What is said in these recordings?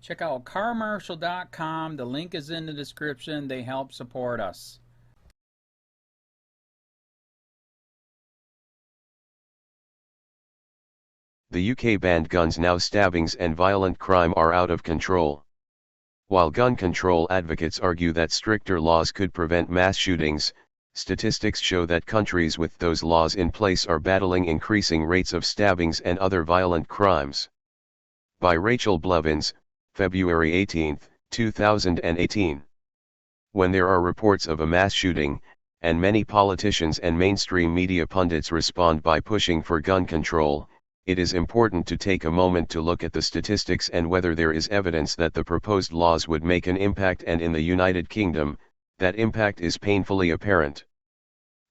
Check out carmarshal.com. The link is in the description. They help support us. The UK banned guns. Now stabbings and violent crime are out of control. While gun control advocates argue that stricter laws could prevent mass shootings, statistics show that countries with those laws in place are battling increasing rates of stabbings and other violent crimes. By Rachel Blevins, February 18, 2018. When there are reports of a mass shooting, and many politicians and mainstream media pundits respond by pushing for gun control, it is important to take a moment to look at the statistics and whether there is evidence that the proposed laws would make an impact, and in the United Kingdom, that impact is painfully apparent.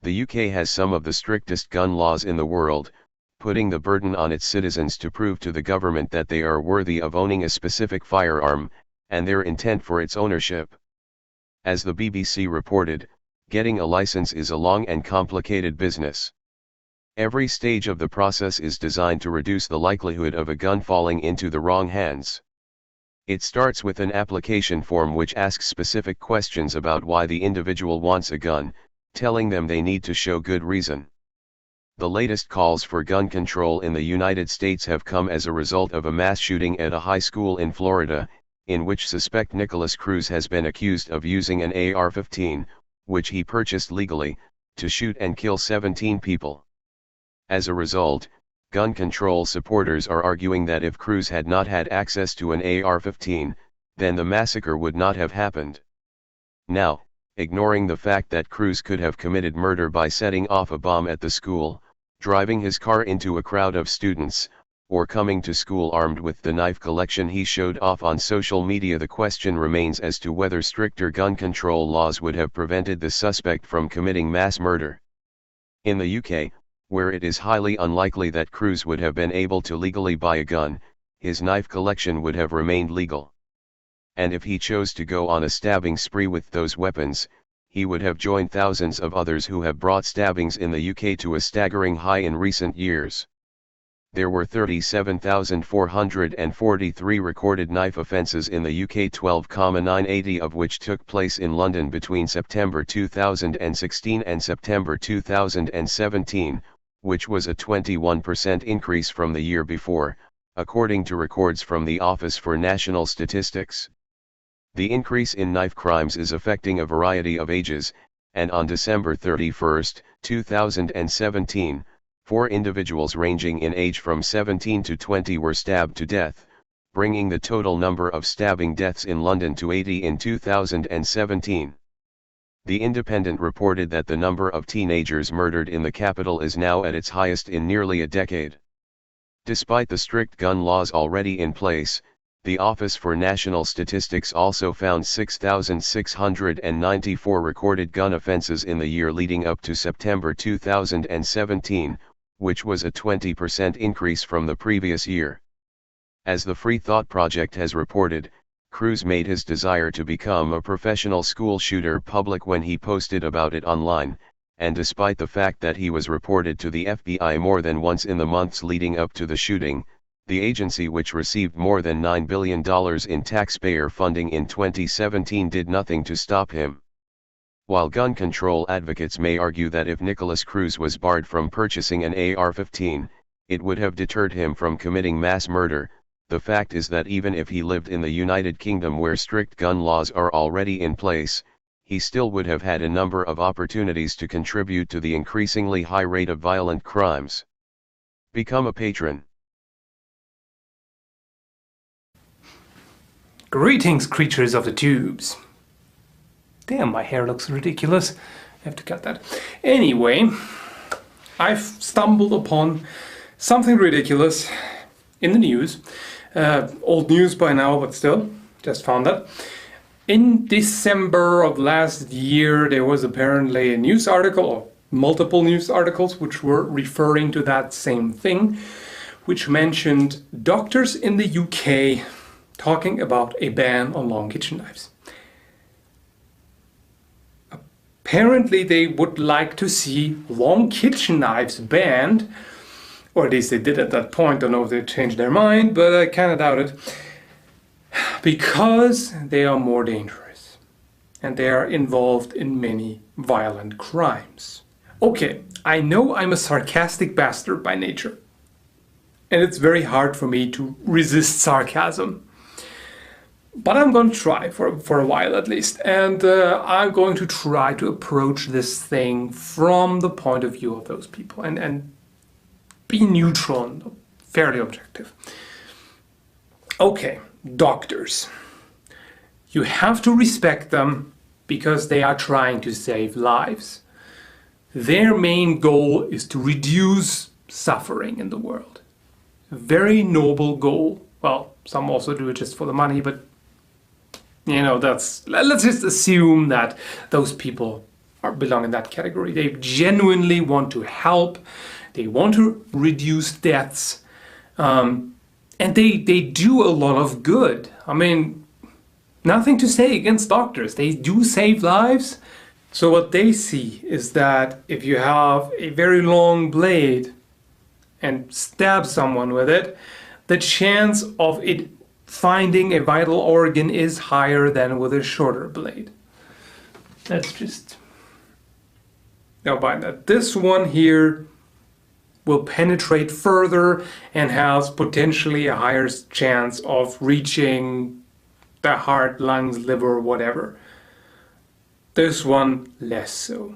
The UK has some of the strictest gun laws in the world, putting the burden on its citizens to prove to the government that they are worthy of owning a specific firearm, and their intent for its ownership. As the BBC reported, getting a license is a long and complicated business. Every stage of the process is designed to reduce the likelihood of a gun falling into the wrong hands. It starts with an application form which asks specific questions about why the individual wants a gun, telling them they need to show good reason. The latest calls for gun control in the United States have come as a result of a mass shooting at a high school in Florida, in which suspect Nicholas Cruz has been accused of using an AR-15, which he purchased legally, to shoot and kill 17 people. As a result, gun control supporters are arguing that if Cruz had not had access to an AR-15, then the massacre would not have happened. Now, ignoring the fact that Cruz could have committed murder by setting off a bomb at the school, driving his car into a crowd of students, or coming to school armed with the knife collection he showed off on social media, the question remains as to whether stricter gun control laws would have prevented the suspect from committing mass murder. In the UK, where it is highly unlikely that Cruz would have been able to legally buy a gun, his knife collection would have remained legal. And if he chose to go on a stabbing spree with those weapons, he would have joined thousands of others who have brought stabbings in the UK to a staggering high in recent years. There were 37,443 recorded knife offences in the UK, 12,980 of which took place in London between September 2016 and September 2017, which was a 21% increase from the year before, according to records from the Office for National Statistics. The increase in knife crimes is affecting a variety of ages, and on December 31, 2017, 4 individuals ranging in age from 17 to 20 were stabbed to death, bringing the total number of stabbing deaths in London to 80 in 2017. The Independent reported that the number of teenagers murdered in the capital is now at its highest in nearly a decade. Despite the strict gun laws already in place, the Office for National Statistics also found 6,694 recorded gun offences in the year leading up to September 2017, which was a 20% increase from the previous year. As the Free Thought Project has reported, Cruz made his desire to become a professional school shooter public when he posted about it online, and despite the fact that he was reported to the FBI more than once in the months leading up to the shooting, the agency, which received more than $9 billion in taxpayer funding in 2017, did nothing to stop him. While gun control advocates may argue that if Nicholas Cruz was barred from purchasing an AR-15, it would have deterred him from committing mass murder, the fact is that even if he lived in the United Kingdom where strict gun laws are already in place, he still would have had a number of opportunities to contribute to the increasingly high rate of violent crimes. Become a patron. Greetings, creatures of the tubes. Damn, my hair looks ridiculous. I have to cut that. Anyway, I've stumbled upon something ridiculous in the news. Old news by now, but still, just found that. In December of last year, there was apparently a news article, or multiple news articles, which were referring to that same thing, which mentioned doctors in the UK talking about a ban on long kitchen knives. Apparently they would like to see long kitchen knives banned, or at least they did at that point. Don't know if they changed their mind, but I kind of doubt it. Because they are more dangerous and they are involved in many violent crimes. Okay, I know I'm a sarcastic bastard by nature, and it's very hard for me to resist sarcasm. But I'm going to try for a while at least, and I'm going to try to approach this thing from the point of view of those people and be neutral and fairly objective. Okay, doctors. You have to respect them because they are trying to save lives. Their main goal is to reduce suffering in the world. A very noble goal. Well, some also do it just for the money, but you know, let's just assume that those people belong in that category. They genuinely want to help. They want to reduce deaths. And they do a lot of good. I mean, nothing to say against doctors. They do save lives. So what they see is that if you have a very long blade and stab someone with it, the chance of it finding a vital organ is higher than with a shorter blade. That's just... Now by that, this one here will penetrate further and has potentially a higher chance of reaching the heart, lungs, liver, whatever. This one less so.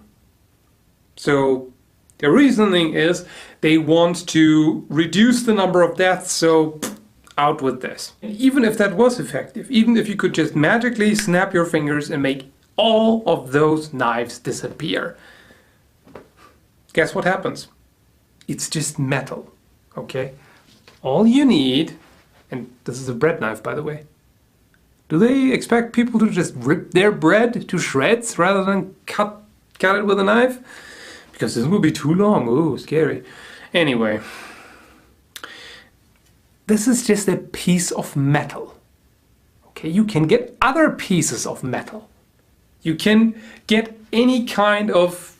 So the reasoning is they want to reduce the number of deaths, so out with this. Even if that was effective, even if you could just magically snap your fingers and make all of those knives disappear, guess what happens? It's just metal, okay? All you need, and this is a bread knife, by the way. Do they expect people to just rip their bread to shreds rather than cut it with a knife? Because this will be too long. Ooh, scary. Anyway, this is just a piece of metal. Okay, you can get other pieces of metal. You can get any kind of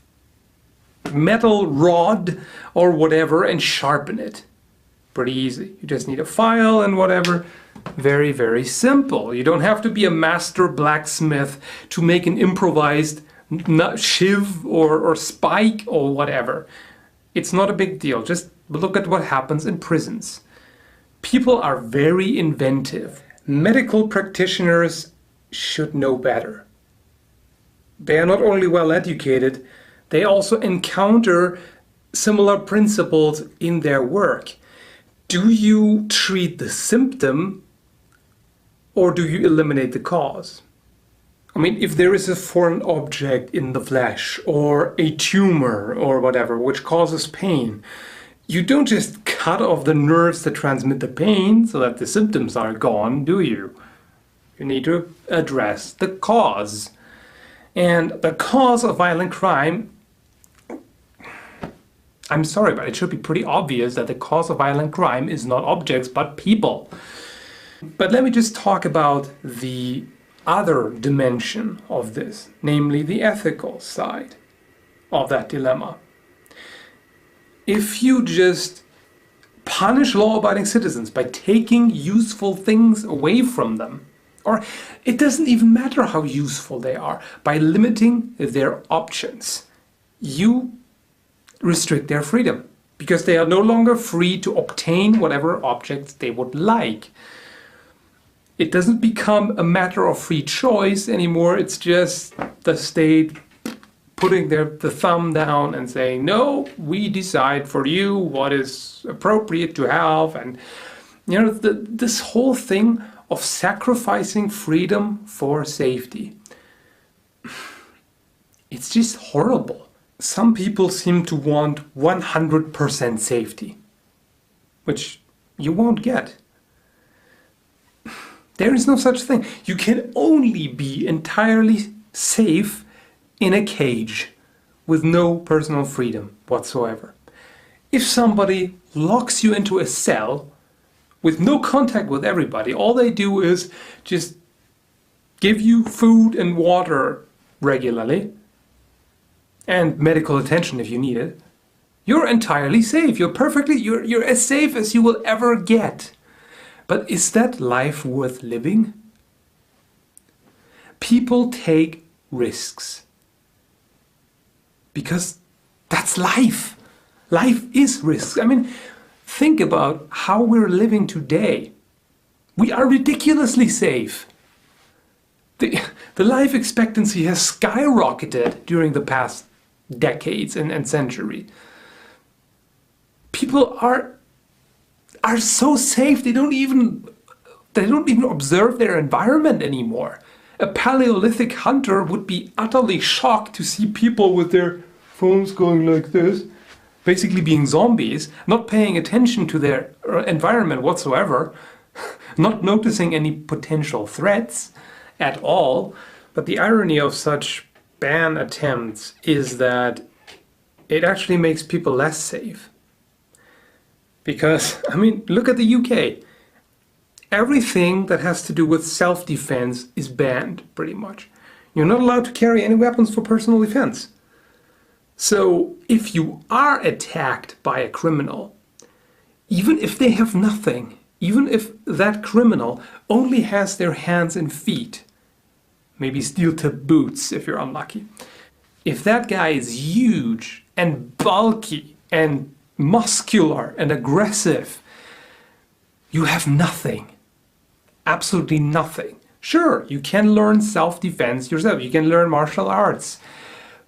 metal rod or whatever and sharpen it. Pretty easy. You just need a file and whatever. Very, very simple. You don't have to be a master blacksmith to make an improvised shiv or spike or whatever. It's not a big deal. Just look at what happens in prisons. People are very inventive. Medical practitioners should know better. They are not only well educated, they also encounter similar principles in their work. Do you treat the symptom or do you eliminate the cause? I mean, if there is a foreign object in the flesh or a tumor or whatever which causes pain, you don't just cut off the nerves that transmit the pain so that the symptoms are gone, do you? You need to address the cause. And the cause of violent crime, I'm sorry, but it should be pretty obvious that the cause of violent crime is not objects but people. But let me just talk about the other dimension of this, namely the ethical side of that dilemma. If you just punish law-abiding citizens by taking useful things away from them, or it doesn't even matter how useful they are, by limiting their options, you restrict their freedom, because they are no longer free to obtain whatever objects they would like. It doesn't become a matter of free choice anymore. It's just the state putting the thumb down and saying, no, we decide for you what is appropriate to have. And you know, this whole thing of sacrificing freedom for safety, it's just horrible. Some people seem to want 100% safety, which you won't get. There is no such thing. You can only be entirely safe in a cage with no personal freedom whatsoever. If somebody locks you into a cell with no contact with everybody, all they do is just give you food and water regularly and medical attention if you need it, you're entirely safe. You're as safe as you will ever get. But is that life worth living? People take risks because that's life. Life is risks. I mean, think about how we're living today. We are ridiculously safe. The life expectancy has skyrocketed during the past decades and century. People are so safe, they don't even observe their environment anymore. A Paleolithic hunter would be utterly shocked to see people with their phones going like this, basically being zombies, not paying attention to their environment whatsoever, not noticing any potential threats at all. But the irony of such ban attempts is that it actually makes people less safe. Because, I mean, look at the UK. Everything that has to do with self-defense is banned, pretty much. You're not allowed to carry any weapons for personal defense. So, if you are attacked by a criminal, even if they have nothing, even if that criminal only has their hands and feet, maybe steel-tip boots if you're unlucky, if that guy is huge and bulky and muscular and aggressive, you have nothing. Absolutely nothing. Sure, you can learn self-defense yourself. You can learn martial arts.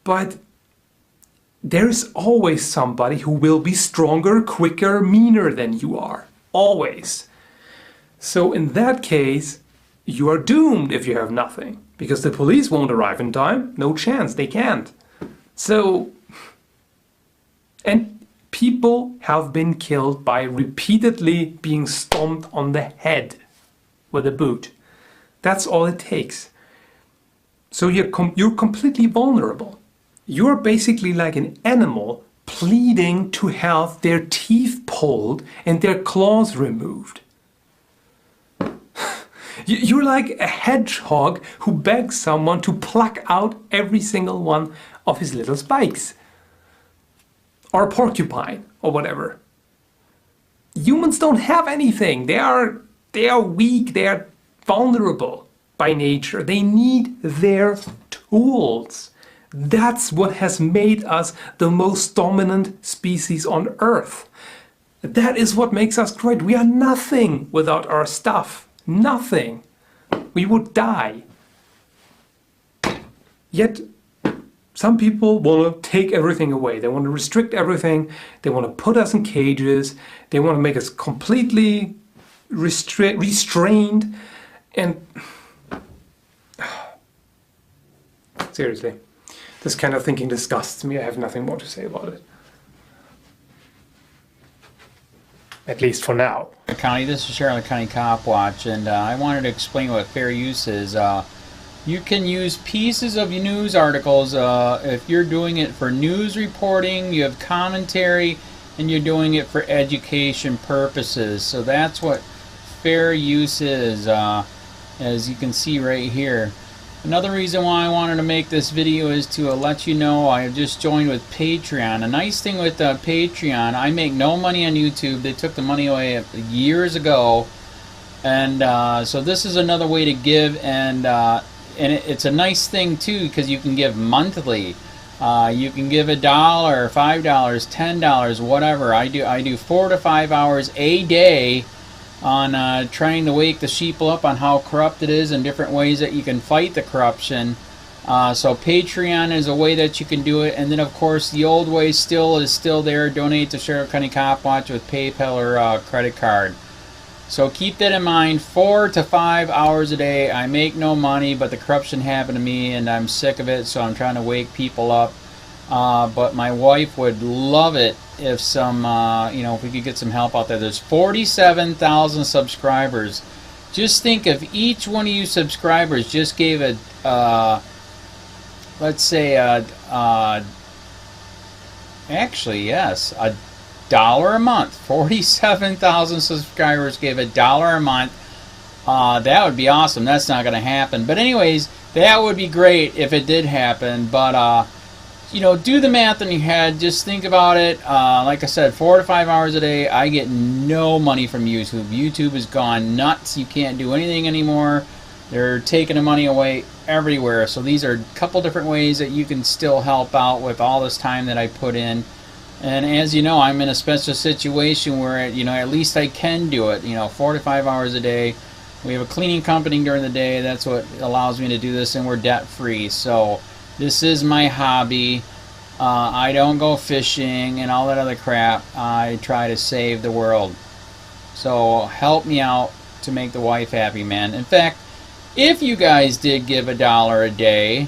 But there is always somebody who will be stronger, quicker, meaner than you are. Always. So in that case, you are doomed if you have nothing. Because the police won't arrive in time. No chance, they can't. So, and people have been killed by repeatedly being stomped on the head with a boot. That's all it takes. So you're completely vulnerable. You're basically like an animal pleading to have their teeth pulled and their claws removed. You're like a hedgehog who begs someone to pluck out every single one of his little spikes. Or a porcupine, or whatever. Humans don't have anything. They are weak, they are vulnerable by nature. They need their tools. That's what has made us the most dominant species on Earth. That is what makes us great. We are nothing without our stuff. Nothing. We would die. Yet, some people want to take everything away. They want to restrict everything. They want to put us in cages. They want to make us completely restrained. And seriously, this kind of thinking disgusts me. I have nothing more to say about it. At least for now. County, this is Charlotte County Cop Watch, and I wanted to explain what fair use is. You can use pieces of your news articles if you're doing it for news reporting, you have commentary, and you're doing it for education purposes. So that's what fair use is, as you can see right here. Another reason why I wanted to make this video is to let you know I have just joined with Patreon. A nice thing with Patreon, I make no money on YouTube. They took the money away years ago. And so this is another way to give, and it's a nice thing too, because you can give monthly. You can give $1, $5, $10, whatever. I do 4 to 5 hours a day on trying to wake the sheep up on how corrupt it is and different ways that you can fight the corruption. So Patreon is a way that you can do it, and then of course the old way is still there. Donate to Sheriff County Cop Watch with PayPal or credit card. So keep that in mind. 4 to 5 hours a day. I make no money, but the corruption happened to me and I'm sick of it, so I'm trying to wake people up. But my wife would love it if if we could get some help out there. There's 47,000 subscribers. Just think if each one of you subscribers just gave let's say actually yes, $1 a month. 47,000 subscribers gave $1 a month. That would be awesome. That's not going to happen. But anyways, that would be great if it did happen. But do the math in your head. Just think about it. Like I said, 4 to 5 hours a day. I get no money from YouTube. YouTube has gone nuts. You can't do anything anymore. They're taking the money away everywhere. So these are a couple different ways that you can still help out with all this time that I put in. And as you know, I'm in a special situation where, at least I can do it. 4 to 5 hours a day. We have a cleaning company during the day. That's what allows me to do this, and we're debt free. So this is my hobby. I don't go fishing and all that other crap. I try to save the world. So help me out to make the wife happy, man. In fact, if you guys did give $1 a day,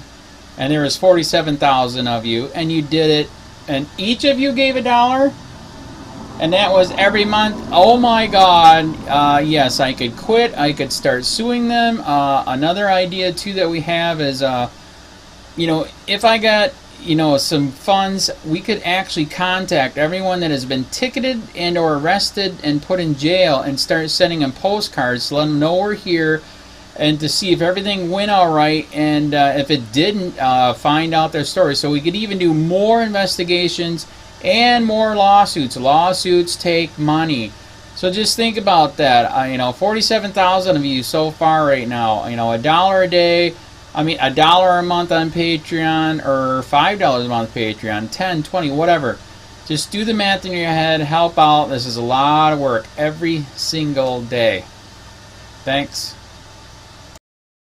and there was 47,000 of you, and you did it, and each of you gave $1, and that was every month, oh my God, yes, I could quit. I could start suing them. Another idea too that we have is, if I got, some funds, we could actually contact everyone that has been ticketed and or arrested and put in jail and start sending them postcards to let them know we're here, and to see if everything went all right, and if it didn't, find out their story. So we could even do more investigations and more lawsuits. Lawsuits take money. So just think about that. 47,000 of you so far right now. $1 a day. $1 a month on Patreon, or $5 a month Patreon, 10, 20, whatever. Just do the math in your head. Help out. This is a lot of work every single day. Thanks.